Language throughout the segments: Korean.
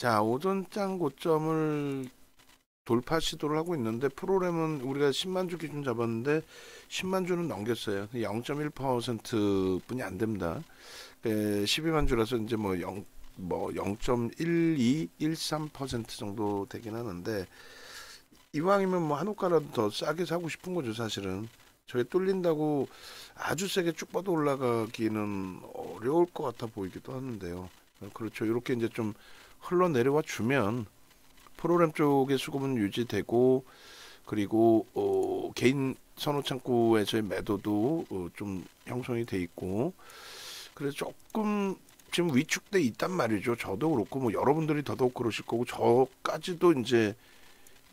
자, 오전장 고점을 돌파 시도를 하고 있는데 프로그램은 우리가 10만 주 기준 잡았는데 10만 주는 넘겼어요. 0.1% 뿐이 안 됩니다. 12만 주라서 이제 뭐 0.12, 13% 정도 되긴 하는데 이왕이면 뭐 한옥가라도 더 싸게 사고 싶은 거죠, 사실은. 저게 뚫린다고 아주 세게 쭉 뻗어 올라가기는 어려울 것 같아 보이기도 하는데요. 그렇죠. 이렇게 이제 좀 흘러내려와 주면 프로그램 쪽의 수급은 유지되고, 그리고 개인 선호 창구에서의 매도도 좀 형성이 돼 있고, 그래서 조금 지금 위축돼 있단 말이죠. 저도 그렇고 뭐 여러분들이 더더욱 그러실 거고, 저까지도 이제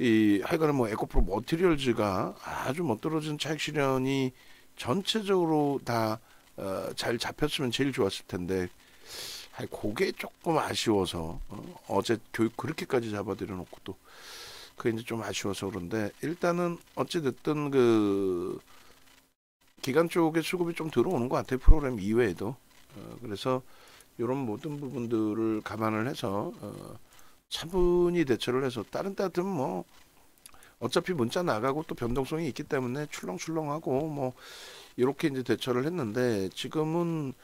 이 하여간에 뭐 에코프로 머티리얼즈가 아주 멋들어진 차익 실현이 전체적으로 다 잘 잡혔으면 제일 좋았을 텐데, 그게 조금 아쉬워서 어제 교육 그렇게까지 잡아들여 놓고 또 그게 이제 좀 아쉬워서 그런데, 일단은 어찌 됐든 그 기간 쪽에 수급이 좀 들어오는 것 같아요, 프로그램 이외에도. 그래서 이런 모든 부분들을 감안을 해서 차분히 대처를 해서, 다른 때는 뭐 어차피 문자 나가고 또 변동성이 있기 때문에 출렁출렁하고 뭐 이렇게 이제 대처를 했는데, 지금은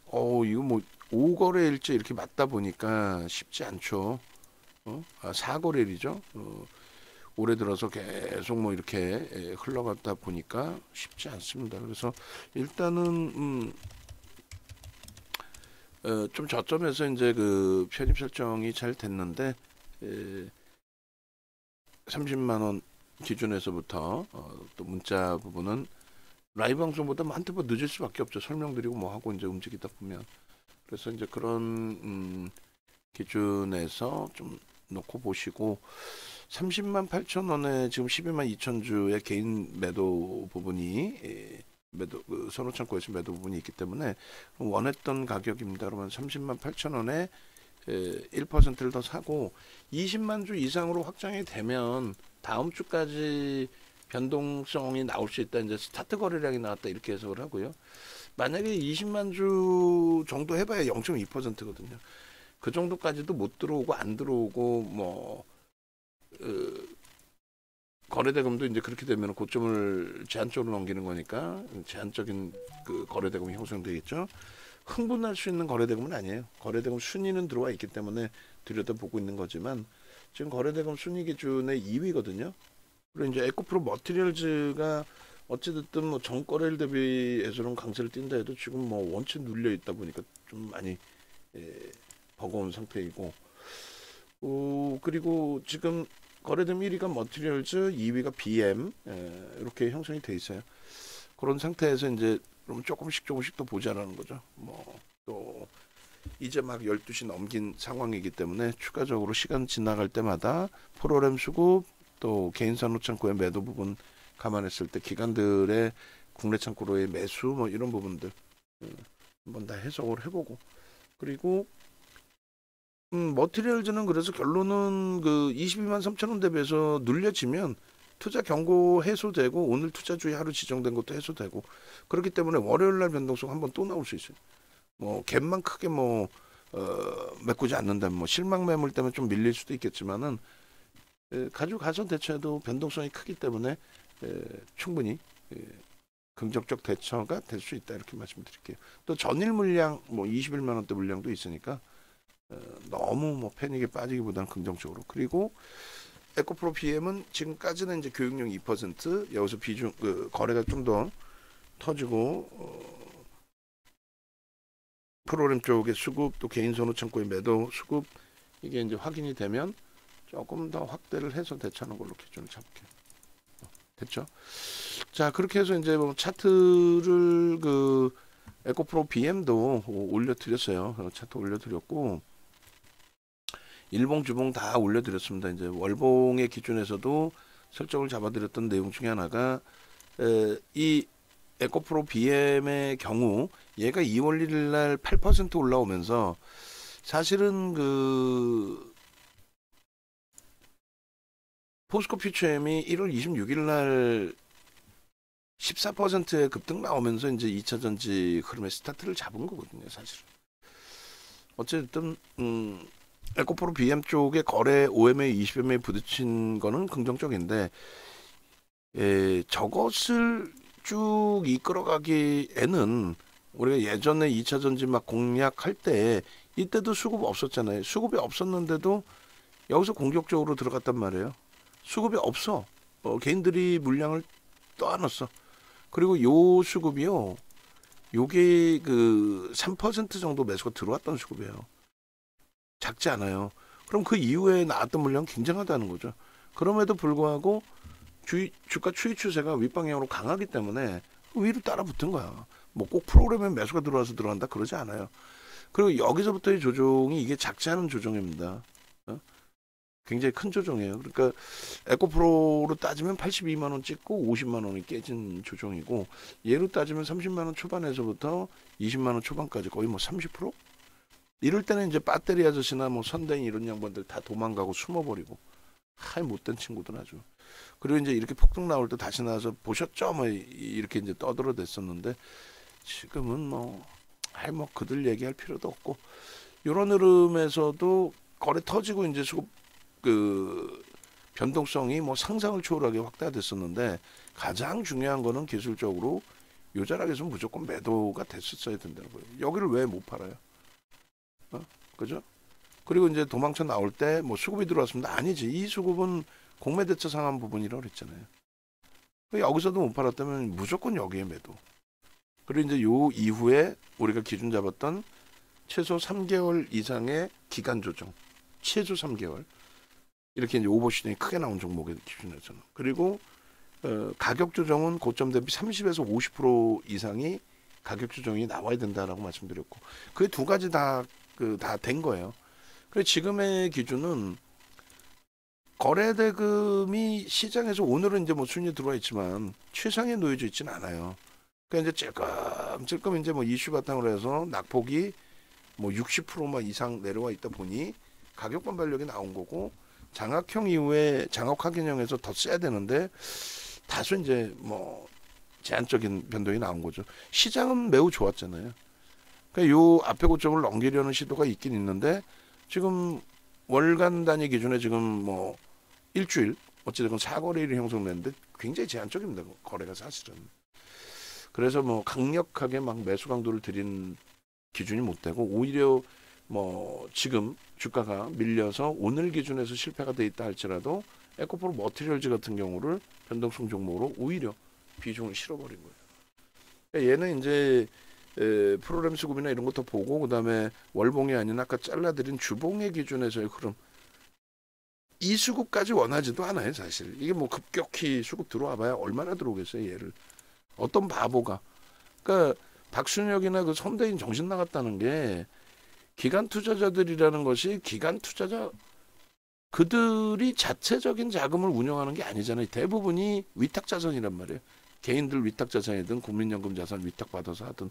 이거 뭐 5거래일째 이렇게 맞다 보니까 쉽지 않죠. 4거래일이죠. 올해 들어서 계속 뭐 이렇게 흘러갔다 보니까 쉽지 않습니다. 그래서 일단은 좀 저점에서 이제 그 편입 설정이 잘 됐는데, 30만 원 기준에서부터 또 문자 부분은 라이브 방송보다 한두 번 늦을 수밖에 없죠. 설명드리고 뭐 하고 이제 움직이다 보면. 그래서 이제 그런 기준에서 좀 놓고 보시고, 30만 8천 원에 지금 12만 2천 주의 개인 매도 부분이 매도 선호 창고에서 매도 부분이 있기 때문에 원했던 가격입니다. 그러면 30만 8천 원에 1%를 더 사고, 20만 주 이상으로 확장이 되면 다음 주까지 변동성이 나올 수 있다. 이제 스타트 거래량이 나왔다 이렇게 해석을 하고요. 만약에 20만 주 정도 해봐야 0.2%거든요. 그 정도까지도 못 들어오고 안 들어오고 뭐 거래대금도 이제 그렇게 되면 고점을 제한적으로 넘기는 거니까 제한적인 그 거래대금이 형성되겠죠. 흥분할 수 있는 거래대금은 아니에요. 거래대금 순위는 들어와 있기 때문에 들여다보고 있는 거지만, 지금 거래대금 순위 기준의 2위거든요. 그리고 이제 에코프로 머티리얼즈가 어찌됐든 뭐 전거래일 대비해서는 강세를 띈다 해도 지금 뭐 원체 눌려 있다 보니까 좀 많이 버거운 상태이고, 그리고 지금 거래대금 1위가 머티리얼즈, 2위가 BM 이렇게 형성이 돼 있어요. 그런 상태에서 이제 그럼 조금씩 더 보자라는 거죠. 뭐 또 이제 막 12시 넘긴 상황이기 때문에 추가적으로 시간 지나갈 때마다 프로그램 수급, 또 개인 산호 창고의 매도 부분 감안했을 때 기관들의 국내 창고로의 매수 뭐 이런 부분들 한번 다 해석을 해보고, 그리고 머티리얼즈는 그래서 결론은 그 22만 3천 원 대비해서 눌려지면 투자 경고 해소되고, 오늘 투자 주의 하루 지정된 것도 해소되고, 그렇기 때문에 월요일 날 변동성 한번 또 나올 수 있어요. 뭐 갭만 크게 뭐 메꾸지 않는다면, 뭐 실망 매물 때문에 좀 밀릴 수도 있겠지만은 가져가서 대처해도 변동성이 크기 때문에 충분히 긍정적 대처가 될 수 있다 이렇게 말씀드릴게요. 또 전일 물량 뭐 21만 원대 물량도 있으니까 너무 뭐 패닉에 빠지기보다는 긍정적으로. 그리고 에코프로 BM은 지금까지는 이제 교육용 2%, 여기서 비중 거래가 좀 더 터지고 프로그램 쪽의 수급, 또 개인 선호 창고의 매도 수급, 이게 이제 확인이 되면 조금 더 확대를 해서 대처하는 걸로 기준을 잡을게요. 됐죠? 자, 그렇게 해서 이제 뭐 차트를 그 에코프로 BM도 올려드렸어요. 차트 올려드렸고, 일봉, 주봉 다 올려드렸습니다. 이제 월봉의 기준에서도 설정을 잡아드렸던 내용 중에 하나가 이 에코프로 BM의 경우 얘가 2월 1일 날 8% 올라오면서, 사실은 그 포스코 퓨처엠이 1월 26일 날 14%의 급등 나오면서 이제 2차 전지 흐름의 스타트를 잡은 거거든요, 사실. 어쨌든 에코프로 BM 쪽에 거래 OMA, 20MA 부딪힌 거는 긍정적인데 저것을 쭉 이끌어가기에는 우리가 예전에 2차 전지 막 공략할 때 이때도 수급 없었잖아요. 수급이 없었는데도 여기서 공격적으로 들어갔단 말이에요. 수급이 없어. 개인들이 물량을 떠안았어. 그리고 요 수급이요. 요게 그 3% 정도 매수가 들어왔던 수급이에요. 작지 않아요. 그럼 그 이후에 나왔던 물량 굉장하다는 거죠. 그럼에도 불구하고 주가 추이 추세가 윗방향으로 강하기 때문에 위로 따라 붙은 거야. 뭐 꼭 프로그램에 매수가 들어와서 들어간다 그러지 않아요. 그리고 여기서부터의 조정이 이게 작지 않은 조정입니다. 굉장히 큰 조정이에요. 그러니까 에코프로로 따지면 82만 원 찍고 50만 원이 깨진 조정이고 얘로 따지면 30만 원 초반에서부터 20만 원 초반까지 거의 뭐 30%? 이럴 때는 이제 배터리 아저씨나 뭐 선댕이 이런 양반들 다 도망가고 숨어버리고 하이 못된 친구들 아주. 그리고 이제 이렇게 폭등 나올 때 다시 나와서 보셨죠? 뭐 이렇게 이제 떠들어댔었는데 지금은 뭐 그들 얘기할 필요도 없고 이런 흐름에서도 거래 터지고 이제 수급 그 변동성이 뭐 상상을 초월하게 확대됐었는데 가장 중요한 거는 기술적으로 요 자락에서 무조건 매도가 됐었어야 된다는 거예요. 여기를 왜 못 팔아요? 그죠? 그리고 이제 도망쳐 나올 때 뭐 수급이 들어왔습니다. 아니지. 이 수급은 공매 대처 상한 부분이라고 그랬잖아요. 여기서도 못 팔았다면 무조건 여기에 매도. 그리고 이제 요 이후에 우리가 기준 잡았던 최소 3개월 이상의 기간 조정. 최소 3개월. 이렇게 이제 오버슈팅이 크게 나온 종목의 기준에서는. 그리고 가격 조정은 고점 대비 30에서 50% 이상이 가격 조정이 나와야 된다라고 말씀드렸고 그 두 가지 다 된 거예요. 그래서 지금의 기준은 거래 대금이 시장에서 오늘은 이제 뭐 순위 들어와 있지만 최상에 놓여져 있지는 않아요. 그러니까 이제 찔끔 이제 뭐 이슈 바탕으로 해서 낙폭이 뭐 60%만 이상 내려와 있다 보니 가격 반발력이 나온 거고 장악형 이후에 장악 개념에서 더 써야 되는데 다소 이제 뭐 제한적인 변동이 나온 거죠. 시장은 매우 좋았잖아요. 그러니까 요 앞에 고점을 넘기려는 시도가 있긴 있는데 지금 월간 단위 기준에 지금 뭐 일주일 어찌됐건 사거래일이 형성됐는데 굉장히 제한적입니다. 거래가 사실은. 그래서 뭐 강력하게 막 매수 강도를 들인 기준이 못 되고 오히려 뭐 지금 주가가 밀려서 오늘 기준에서 실패가 돼 있다 할지라도 에코프로 머티리얼즈 같은 경우를 변동성 종목으로 오히려 비중을 실어버린 거예요. 그러니까 얘는 이제 프로그램 수급이나 이런 것도 보고 그다음에 월봉이 아닌 아까 잘라드린 주봉의 기준에서의 흐름 이 수급까지 원하지도 않아요 사실. 이게 뭐 급격히 수급 들어와봐야 얼마나 들어오겠어요 얘를. 어떤 바보가. 그러니까 박순혁이나 그 선대인 정신 나갔다는 게 기관 투자자들이라는 것이 기관 투자자 그들이 자체적인 자금을 운영하는 게 아니잖아요. 대부분이 위탁 자산이란 말이에요. 개인들 위탁 자산이든 국민연금 자산 위탁 받아서 하든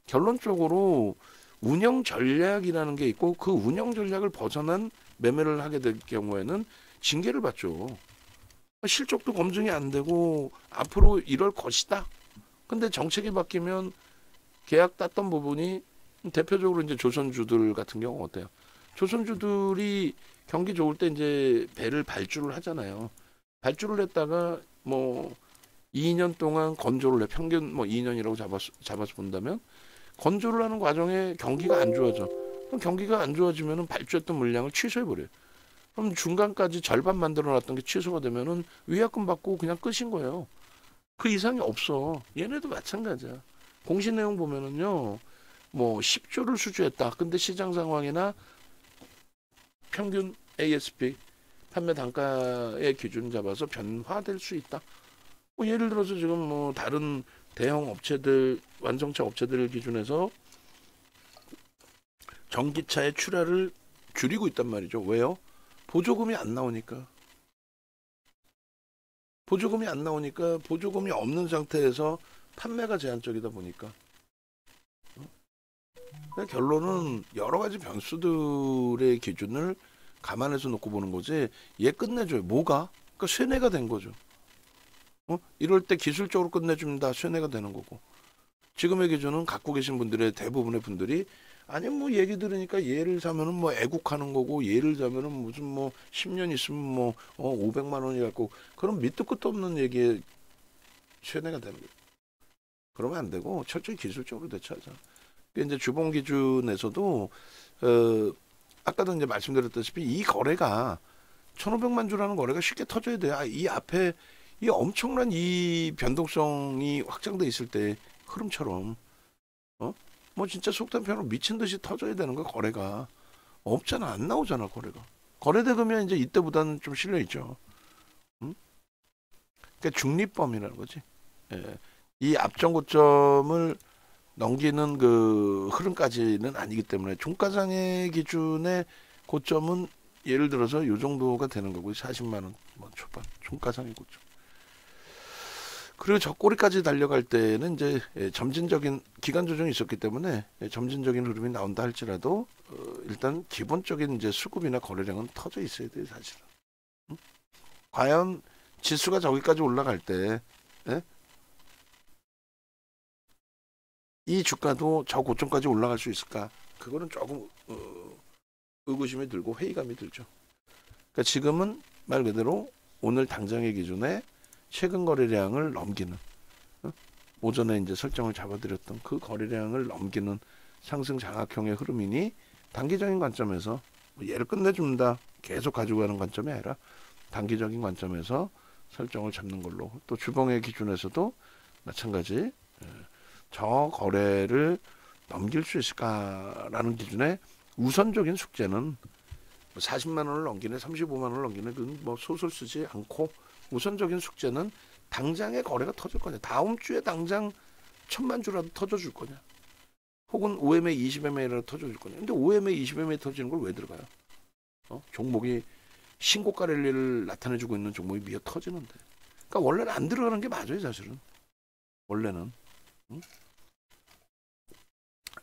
결론적으로 운영 전략이라는 게 있고 그 운영 전략을 벗어난 매매를 하게 될 경우에는 징계를 받죠. 실적도 검증이 안 되고 앞으로 이럴 것이다. 근데 정책이 바뀌면 계약 땄던 부분이 대표적으로 이제 조선주들 같은 경우 어때요? 조선주들이 경기 좋을 때 이제 배를 발주를 하잖아요. 발주를 했다가 뭐 2년 동안 건조를 해. 평균 뭐 2년이라고 잡아서 본다면 건조를 하는 과정에 경기가 안 좋아져. 그럼 경기가 안 좋아지면은 발주했던 물량을 취소해 버려요. 그럼 중간까지 절반 만들어 놨던 게 취소가 되면은 위약금 받고 그냥 끝인 거예요. 그 이상이 없어. 얘네도 마찬가지야. 공시 내용 보면은요. 뭐 10조를 수주했다. 근데 시장 상황이나 평균 ASP 판매 단가의 기준 잡아서 변화될 수 있다. 뭐 예를 들어서 지금 뭐 다른 대형 업체들 완성차 업체들 기준에서 전기차의 출하를 줄이고 있단 말이죠. 왜요? 보조금이 안 나오니까. 보조금이 없는 상태에서 판매가 제한적이다 보니까. 결론은 여러 가지 변수들의 기준을 감안해서 놓고 보는 거지. 얘 끝내줘요. 뭐가? 그러니까 쇠뇌가 된 거죠. 이럴 때 기술적으로 끝내줍니다. 쇠뇌가 되는 거고. 지금의 기준은 갖고 계신 분들의 대부분의 분들이 아니 뭐 얘기 들으니까 얘를 사면은 뭐 애국하는 거고 얘를 사면은 무슨 뭐 10년 있으면 뭐 500만 원이 갖고 그럼 밑도 끝도 없는 얘기에 최대가 되는 거예요. 그러면 안 되고 철저히 기술적으로 대처하자. 이제 주봉 기준에서도 아까도 이제 말씀드렸다시피 이 거래가 1,500만 주라는 거래가 쉽게 터져야 돼요. 이 앞에 이 엄청난 이 변동성이 확장돼 있을 때 흐름처럼 어? 뭐 진짜 속된 표현으로 미친 듯이 터져야 되는 거 거래가 없잖아. 안 나오잖아 거래가. 거래되면 이제 이때보다는 좀 실려 있죠. 응? 그러니까 중립범이라는 거지. 예. 이 앞전 고점을 넘기는 그 흐름까지는 아니기 때문에 종가상의 기준의 고점은 예를 들어서 요 정도가 되는 거고 40만 원 뭐 초반 종가상의 고점. 그리고 저 꼬리까지 달려갈 때는 이제 점진적인 기간 조정이 있었기 때문에 점진적인 흐름이 나온다 할지라도 일단 기본적인 이제 수급이나 거래량은 터져 있어야 돼요 사실은. 응? 과연 지수가 저기까지 올라갈 때 예? 이 주가도 저 고점까지 올라갈 수 있을까? 그거는 조금 의구심이 들고 회의감이 들죠. 그러니까 지금은 말 그대로 오늘 당장의 기준에 최근 거래량을 넘기는 오전에 이제 설정을 잡아드렸던 그 거래량을 넘기는 상승 장악형의 흐름이니 단기적인 관점에서 뭐 얘를 끝내준다 계속 가지고 가는 관점이 아니라 단기적인 관점에서 설정을 잡는 걸로 또 주봉의 기준에서도 마찬가지 저 거래를 넘길 수 있을까라는 기준에 우선적인 숙제는 40만 원을 넘기네 35만 원을 넘기네 그건 뭐 소설 쓰지 않고 우선적인 숙제는 당장의 거래가 터질 거냐 다음 주에 당장 1,000만 주라도 터져줄 거냐 혹은 5MA 20MA라도 터져줄 거냐 근데 5MA 20MA 터지는 걸 왜 들어가요? 종목이 신고가 랠리를 나타내주고 있는 종목이 미어 터지는데 그러니까 원래는 안 들어가는 게 맞아요 사실은 원래는 응?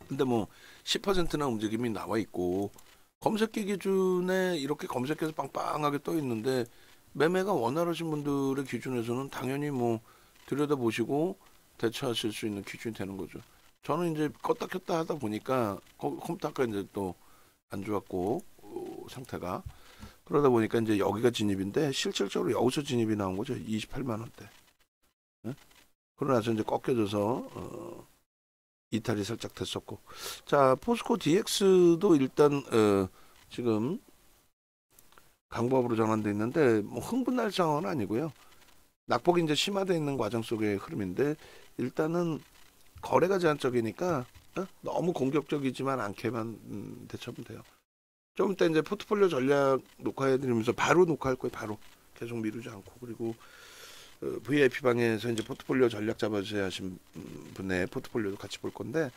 근데 뭐 10%나 움직임이 나와 있고 검색기 기준에 이렇게 검색해서 빵빵하게 떠 있는데 매매가 원활하신 분들의 기준에서는 당연히 뭐 들여다보시고 대처하실 수 있는 기준이 되는 거죠. 저는 이제 껐다 켰다 하다 보니까 컴퓨터가 이제 또 안 좋았고 상태가 그러다 보니까 이제 여기가 진입인데 실질적으로 여기서 진입이 나온 거죠. 28만 원대. 네? 그러고 나서 이제 꺾여져서 이탈이 살짝 됐었고 자 포스코 DX도 일단 지금 강보합으로 전환돼 있는데 뭐 흥분할 상황은 아니고요. 낙폭이 이제 심화되어 있는 과정 속의 흐름인데 일단은 거래가 제한적이니까 너무 공격적이지만 않게만 대처하면 돼요. 좀 이따 이제 포트폴리오 전략 녹화해드리면서 바로 녹화할 거예요. 바로 계속 미루지 않고 그리고 VIP 방에서 이제 포트폴리오 전략 잡아주세요 하신 분의 포트폴리오도 같이 볼 건데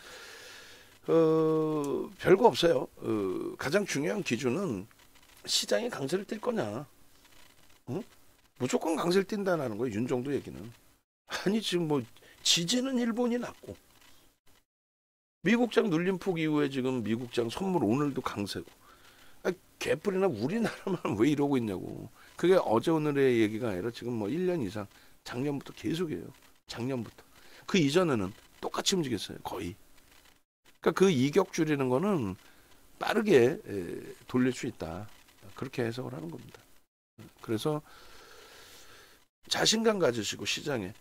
별거 없어요. 가장 중요한 기준은 시장이 강세를 띌 거냐. 응? 무조건 강세를 띈다는 거예요. 윤정도 얘기는. 아니 지금 뭐 지지는 일본이 났고 미국장 눌림폭 이후에 지금 미국장 선물 오늘도 강세고 개뿔이나 우리나라만 왜 이러고 있냐고. 그게 어제 오늘의 얘기가 아니라 지금 뭐 1년 이상 작년부터 계속이에요. 작년부터. 그 이전에는 똑같이 움직였어요. 거의. 그러니까 그 이격 줄이는 거는 빠르게 돌릴 수 있다. 그렇게 해석을 하는 겁니다. 그래서 자신감 가지시고 시장에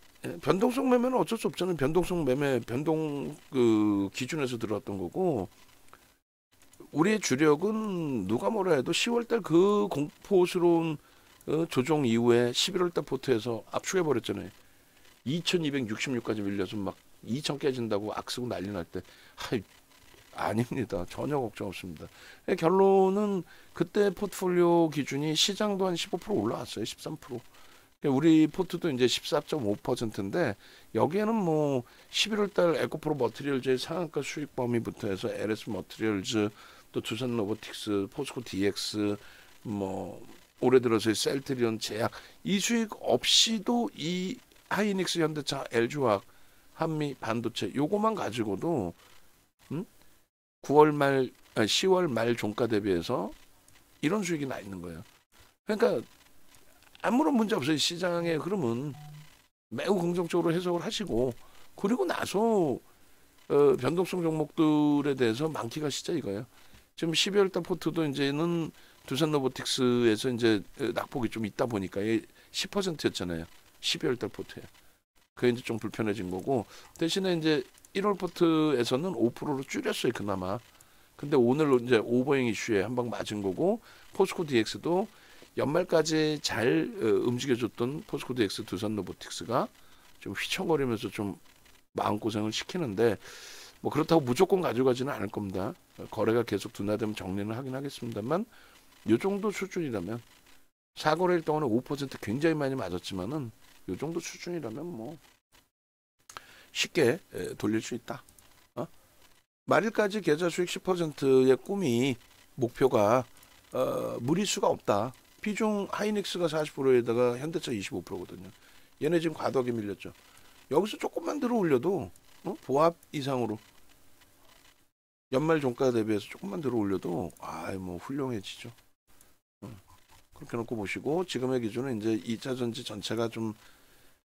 변동성 매매는 어쩔 수 없잖아요. 변동성 매매 변동 그 기준에서 들어왔던 거고 우리의 주력은 누가 뭐라 해도 10월달 그 공포스러운 조정 이후에 11월달 포트에서 압축해 버렸잖아요. 2266까지 밀려서 막 2000 깨진다고 악쓰고 난리 날 때 아닙니다. 전혀 걱정 없습니다. 결론은 그때 포트폴리오 기준이 시장도 한 15% 올라왔어요. 13%. 우리 포트도 이제 14.5%인데 여기에는 뭐 11월달 에코프로 머티리얼즈의 상한가 수익 범위부터 해서 LS 머티리얼즈 또 두산 로보틱스, 포스코 DX 뭐 올해 들어서의 셀트리온 제약 이 수익 없이도 이 하이닉스 현대차 LG화학 한미 반도체 요거만 가지고도 9월 말 10월 말 종가 대비해서 이런 수익이 나 있는 거예요. 그러니까 아무런 문제 없어요. 시장의 흐름은 매우 긍정적으로 해석을 하시고 그리고 나서 변동성 종목들에 대해서 많기가 진짜 이거예요. 지금 12월 달 포트도 이제는 두산 로보틱스에서 이제 낙폭이 좀 있다 보니까 10%였잖아요. 12월 달 포트에. 그게 이제 좀 불편해진 거고, 대신에 이제 1월 포트에서는 5%로 줄였어요, 그나마. 근데 오늘 이제 오버행 이슈에 한 방 맞은 거고, 포스코 DX도 연말까지 잘 움직여줬던 포스코 DX 두산 로보틱스가 좀 휘청거리면서 좀 마음고생을 시키는데, 뭐 그렇다고 무조건 가져가지는 않을 겁니다. 거래가 계속 둔화되면 정리는 하긴 하겠습니다만, 요 정도 수준이라면, 사거래일 동안에 5% 굉장히 많이 맞았지만은, 요 정도 수준이라면 뭐 쉽게 돌릴 수 있다. 말일까지 계좌 수익 10%의 꿈이 목표가 무리수가 없다. 비중 하이닉스가 40%에다가 현대차 25%거든요. 얘네 지금 과도하게 밀렸죠. 여기서 조금만 들어 올려도 보합 이상으로 연말 종가 대비해서 조금만 들어 올려도 뭐 훌륭해지죠. 그렇게 놓고 보시고 지금의 기준은 이제 2차전지 전체가 좀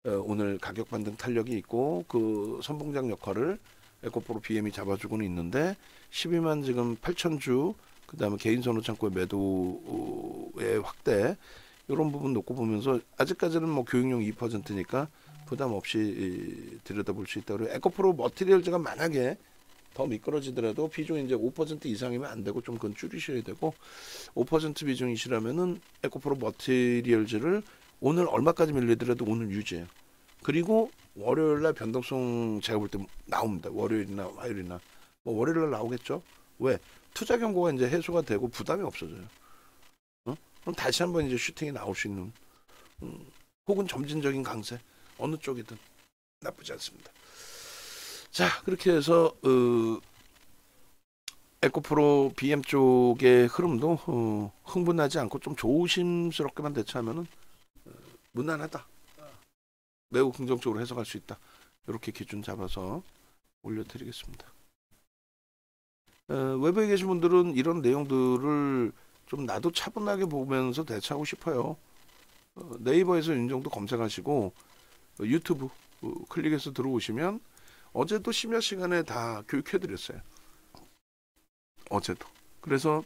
오늘 가격 반등 탄력이 있고 그 선봉장 역할을 에코프로 BM이 잡아주고는 있는데 12만 지금 8천 주 그다음에 개인 선호 창고의 매도의 확대 이런 부분 놓고 보면서 아직까지는 뭐 교육용 2%니까 부담 없이 들여다볼 수 있다. 그리고 에코프로 머티리얼즈가 만약에 더 미끄러지더라도 비중이 이제 5% 이상이면 안 되고 좀 그건 줄이셔야 되고 5% 비중이시라면은 에코프로 머티리얼즈를 오늘 얼마까지 밀리더라도 오늘 유지해요. 그리고 월요일날 변동성 제가 볼 때 나옵니다. 월요일이나 화요일이나 뭐 월요일날 나오겠죠. 왜? 투자 경고가 이제 해소가 되고 부담이 없어져요. 그럼 다시 한번 이제 슈팅이 나올 수 있는 혹은 점진적인 강세 어느 쪽이든 나쁘지 않습니다. 자 그렇게 해서 에코프로 BM 쪽의 흐름도 흥분하지 않고 좀 조심스럽게만 대처하면은 무난하다. 매우 긍정적으로 해석할 수 있다. 이렇게 기준 잡아서 올려드리겠습니다. 외부에 계신 분들은 이런 내용들을 좀 나도 차분하게 보면서 대처하고 싶어요. 네이버에서 윤정도 검색하시고 유튜브 클릭해서 들어오시면 어제도 심야 시간에 다 교육해드렸어요. 어제도. 그래서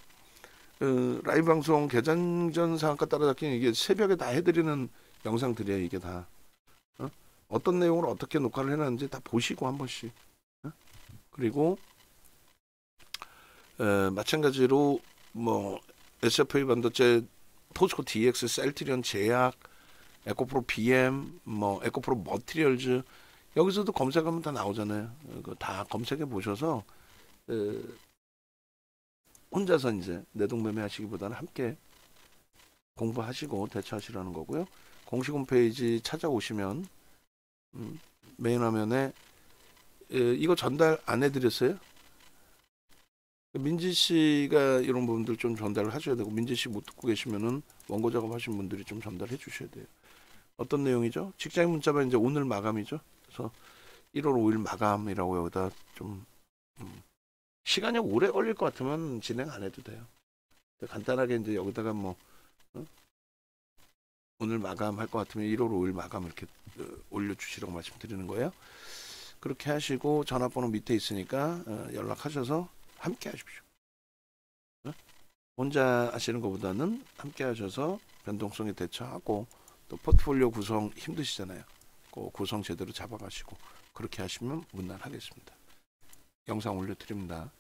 라이브 방송 개장 전 상한가 따라잡기는 이게 새벽에 다 해드리는 영상들이에요. 이게 다. 어떤 내용을 어떻게 녹화를 해놨는지 다 보시고 한 번씩. 그리고 마찬가지로 뭐 SFA 반도체, 포스코 DX, 셀트리온 제약, 에코프로 BM, 뭐 에코프로 머티리얼즈 여기서도 검색하면 다 나오잖아요. 다 검색해 보셔서 혼자서 이제 내동매매 하시기보다는 함께 공부하시고 대처하시라는 거고요. 공식 홈페이지 찾아오시면 메인 화면에 이거 전달 안 해드렸어요? 민지 씨가 이런 부분들 좀 전달을 하셔야 되고 민지 씨 못 듣고 계시면은 원고 작업하신 분들이 좀 전달해 주셔야 돼요. 어떤 내용이죠? 직장인 문자만 이제 오늘 마감이죠. 그래서 1월 5일 마감이라고 여기다 좀 시간이 오래 걸릴 것 같으면 진행 안 해도 돼요. 간단하게 이제 여기다가 뭐 오늘 마감할 것 같으면 1월 5일 마감 이렇게 올려주시라고 말씀드리는 거예요. 그렇게 하시고 전화번호 밑에 있으니까 연락하셔서 함께 하십시오. 혼자 하시는 것보다는 함께 하셔서 변동성에 대처하고 또 포트폴리오 구성 힘드시잖아요. 그 구성 제대로 잡아가시고 그렇게 하시면 무난하겠습니다. 영상 올려드립니다.